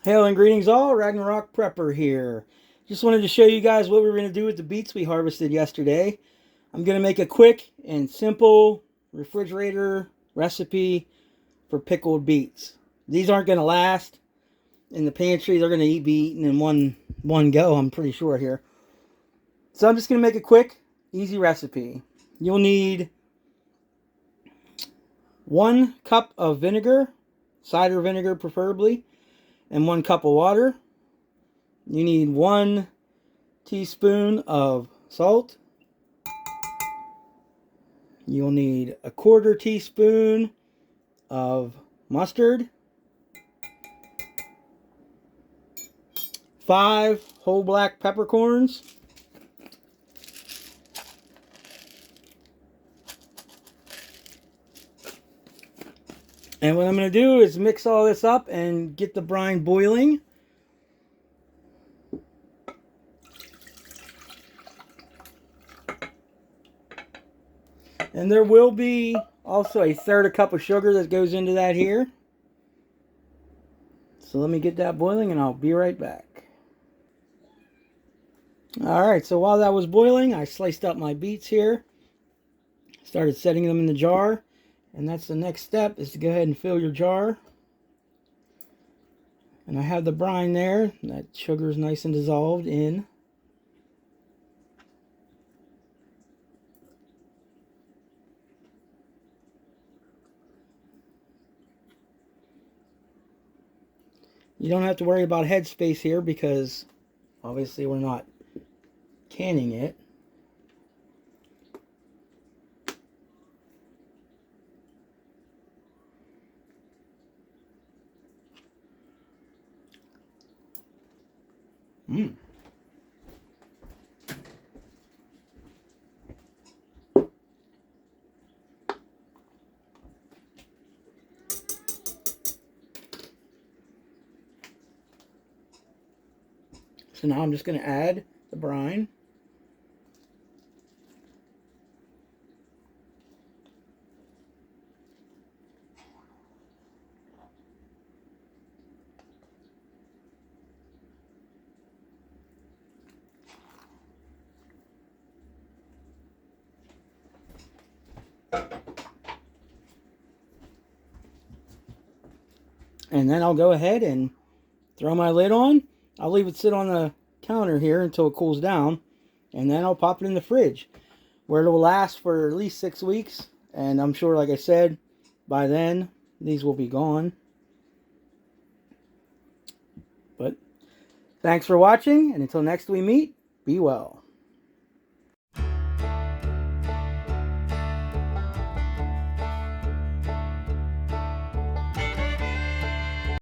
Hail and greetings all, Ragnarok Prepper here. Just wanted to show you guys what we're going to do with the beets we harvested yesterday. I'm going to make a quick and simple refrigerator recipe for pickled beets. These aren't going to last in the pantry. They're going to be eaten in one go, I'm pretty sure here. So I'm just going to make a quick, easy recipe. You'll need 1 cup of vinegar, cider vinegar preferably, and 1 cup of water. You need 1 teaspoon of salt. You'll need 1/4 teaspoon of mustard. 5 whole black peppercorns. And what I'm going to do is mix all this up and get the brine boiling. And there will be also a 1/3 cup of sugar that goes into that here. So let me get that boiling and I'll be right back. Alright, so while that was boiling, I sliced up my beets here. Started setting them in the jar. And that's the next step, is to go ahead and fill your jar. And I have the brine there. That sugar is nice and dissolved in. You don't have to worry about headspace here because obviously we're not canning it. So now I'm just going to add the brine. And then I'll go ahead and throw my lid on. I'll leave it sit on the counter here until it cools down. And then I'll pop it in the fridge, where it will last for at least 6 weeks. And I'm sure, like I said, by then, these will be gone. But thanks for watching, and until next we meet, be well.